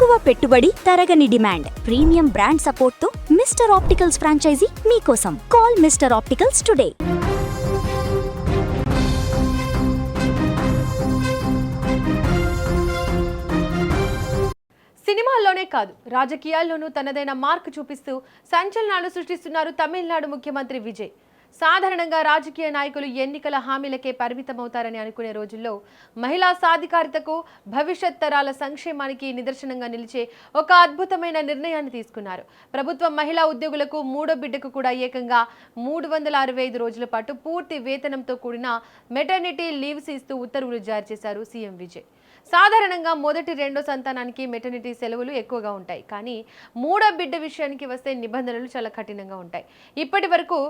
తక్కువ పెట్టుబడి, తరగని డిమాండ్, ప్రీమియం బ్రాండ్ సపోర్ట్ తో మిస్టర్ ఆప్టికల్స్ ఫ్రాంచైజీ మీకోసం. Call mister opticals today. సినిమాల్లోనే కాదు, రాజకీయాల్లోనూ తనదైన మార్క్ చూపిస్తూ సంచలనాలు సృష్టిస్తున్నారు తమిళనాడు ముఖ్యమంత్రి విజయ్. సాధారణంగా రాజకీయ నాయకులు ఎన్నికల హామీలకే పరిమితమవుతారని అనుకునే రోజుల్లో మహిళా సాధికారితకు, భవిష్యత్ తరాల సంక్షేమానికి నిదర్శనంగా నిలిచే ఒక అద్భుతమైన నిర్ణయాన్ని తీసుకున్నారు. ప్రభుత్వం మహిళా ఉద్యోగులకు మూడో బిడ్డకు కూడా ఏకంగా 365 రోజుల పాటు పూర్తి వేతనంతో కూడిన మెటర్నిటీ లీవ్స్ ఇస్తూ ఉత్తర్వులు జారీ చేశారు సీఎం విజయ్. సాధారణంగా మొదటి, రెండో సంతానానికి మెటర్నిటీ సెలవులు ఎక్కువగా ఉంటాయి. కానీ మూడో బిడ్డ విషయానికి వస్తే నిబంధనలు చాలా కఠినంగా ఉంటాయి. ఇప్పటి వరకు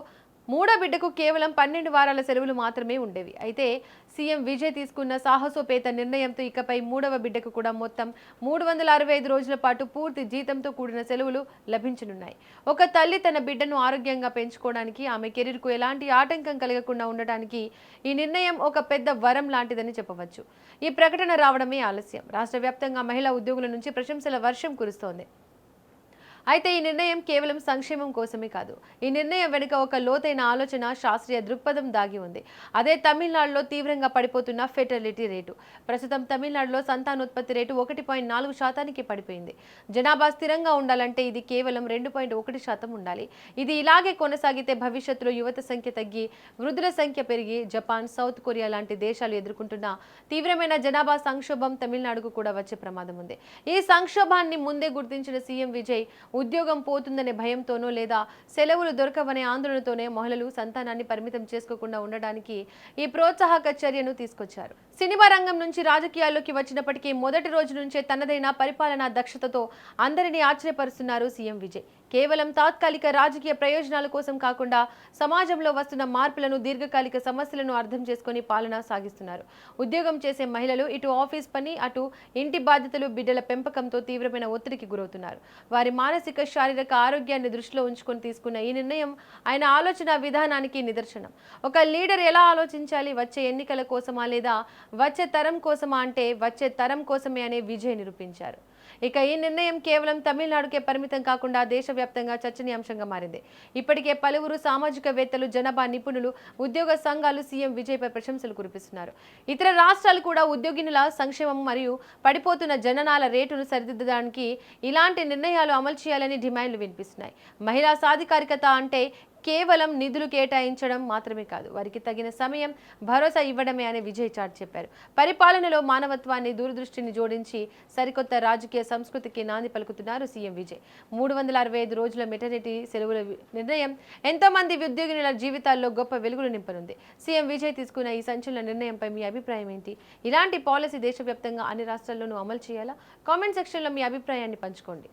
మూడో బిడ్డకు కేవలం 12 వారాల సెలవులు మాత్రమే ఉండేవి. అయితే సీఎం విజయ్ తీసుకున్న సాహసోపేత నిర్ణయంతో ఇకపై మూడవ బిడ్డకు కూడా మొత్తం 365 రోజుల పాటు పూర్తి జీతంతో కూడిన సెలవులు లభించనున్నాయి. ఒక తల్లి తన బిడ్డను ఆరోగ్యంగా పెంచుకోవడానికి, ఆమె కెరీర్కు ఎలాంటి ఆటంకం కలగకుండా ఉండటానికి ఈ నిర్ణయం ఒక పెద్ద వరం లాంటిదని చెప్పవచ్చు. ఈ ప్రకటన రావడమే ఆలస్యం. రాష్ట్ర వ్యాప్తంగా మహిళా ఉద్యోగుల నుంచి ప్రశంసల వర్షం కురుస్తోంది. అయితే ఈ నిర్ణయం కేవలం సంక్షేమం కోసమే కాదు. ఈ నిర్ణయం వెనుక ఒక లోతైన ఆలోచన, శాస్త్రీయ దృక్పథం దాగి ఉంది. అదే తమిళనాడులో తీవ్రంగా పడిపోతున్న ఫెర్టిలిటీ రేటు. ప్రస్తుతం తమిళనాడులో సంతానోత్పత్తి రేటు 1.4% పడిపోయింది. జనాభా స్థిరంగా ఉండాలంటే ఇది కేవలం 2.1% ఉండాలి. ఇది ఇలాగే కొనసాగితే భవిష్యత్తులో యువత సంఖ్య తగ్గి, వృద్ధుల సంఖ్య పెరిగి, జపాన్, సౌత్ కొరియా లాంటి దేశాలు ఎదుర్కొంటున్న తీవ్రమైన జనాభా సంక్షోభం తమిళనాడుకు కూడా వచ్చే ప్రమాదం ఉంది. ఈ సంక్షోభాన్ని ముందే గుర్తించిన సీఎం విజయ్ ఉద్యోగం పోతుందనే భయంతోనో లేదా సెలవులు దొరకవనే ఆందోళనతోనే మహిళలు సంతానాన్ని పరిమితం చేసుకోకుండా ఉండడానికి ఈ ప్రోత్సాహక చర్యను తీసుకొచ్చారు. సినిమా రంగం నుంచి రాజకీయాల్లోకి వచ్చినప్పటికీ మొదటి రోజు నుంచే తనదైన పరిపాలనా దక్షతతో అందరినీ ఆశ్చర్యపరుస్తున్నారు సీఎం విజయ్. కేవలం తాత్కాలిక రాజకీయ ప్రయోజనాల కోసం కాకుండా సమాజంలో వస్తున్న మార్పులను, దీర్ఘకాలిక సమస్యలను అర్థం చేసుకుని పాలన సాగిస్తున్నారు. ఉద్యోగం చేసే మహిళలు ఇటు ఆఫీస్ పని, అటు ఇంటి బాధ్యతలు, బిడ్డల పెంపకంతో తీవ్రమైన ఒత్తిడికి గురవుతున్నారు. వారి మానసిక, శారీరక ఆరోగ్యాన్ని దృష్టిలో ఉంచుకొని తీసుకున్న ఈ నిర్ణయం ఆయన ఆలోచన విధానానికి నిదర్శనం. ఒక లీడర్ ఎలా ఆలోచించాలి, వచ్చే ఎన్నికల కోసమా లేదా వచ్చే తరం కోసమా అంటే వచ్చే తరం కోసమే అనే విజయ్ నిరూపించారు. ఇక ఈ నిర్ణయం కేవలం తమిళనాడుకే పరిమితం కాకుండా దేశవ్యాప్తంగా చర్చనీయాంశంగా మారింది. ఇప్పటికే పలువురు సామాజికవేత్తలు, జనాభా నిపుణులు, ఉద్యోగ సంఘాలు సీఎం విజయ్పై ప్రశంసలు కురిపిస్తున్నారు. ఇతర రాష్ట్రాలు కూడా ఉద్యోగినుల సంక్షేమం మరియు పడిపోతున్న జననాల రేటును సరిదిద్దడానికి ఇలాంటి నిర్ణయాలు అమలు చేయాలని డిమాండ్లు వినిపిస్తున్నాయి. మహిళా సాధికారికత అంటే కేవలం నిధులు కేటాయించడం మాత్రమే కాదు, వారికి తగిన సమయం, భరోసా ఇవ్వడమే అని విజయ్ చాట్ చెప్పారు. పరిపాలనలో మానవత్వాన్ని, దూరదృష్టిని జోడించి సరికొత్త రాజకీయ సంస్కృతికి నాంది పలుకుతున్నారు సీఎం విజయ్. 365 రోజుల మెటర్నిటీ సెలవుల నిర్ణయం ఎంతో మంది ఉద్యోగినుల జీవితాల్లో గొప్ప వెలుగులు నింపనుంది. సీఎం విజయ్ తీసుకున్న ఈ సంచలన నిర్ణయంపై మీ అభిప్రాయం ఏంటి? ఇలాంటి పాలసీ దేశవ్యాప్తంగా అన్ని రాష్ట్రాల్లోనూ అమలు చేయాలా? కామెంట్ సెక్షన్లో మీ అభిప్రాయాన్ని పంచుకోండి.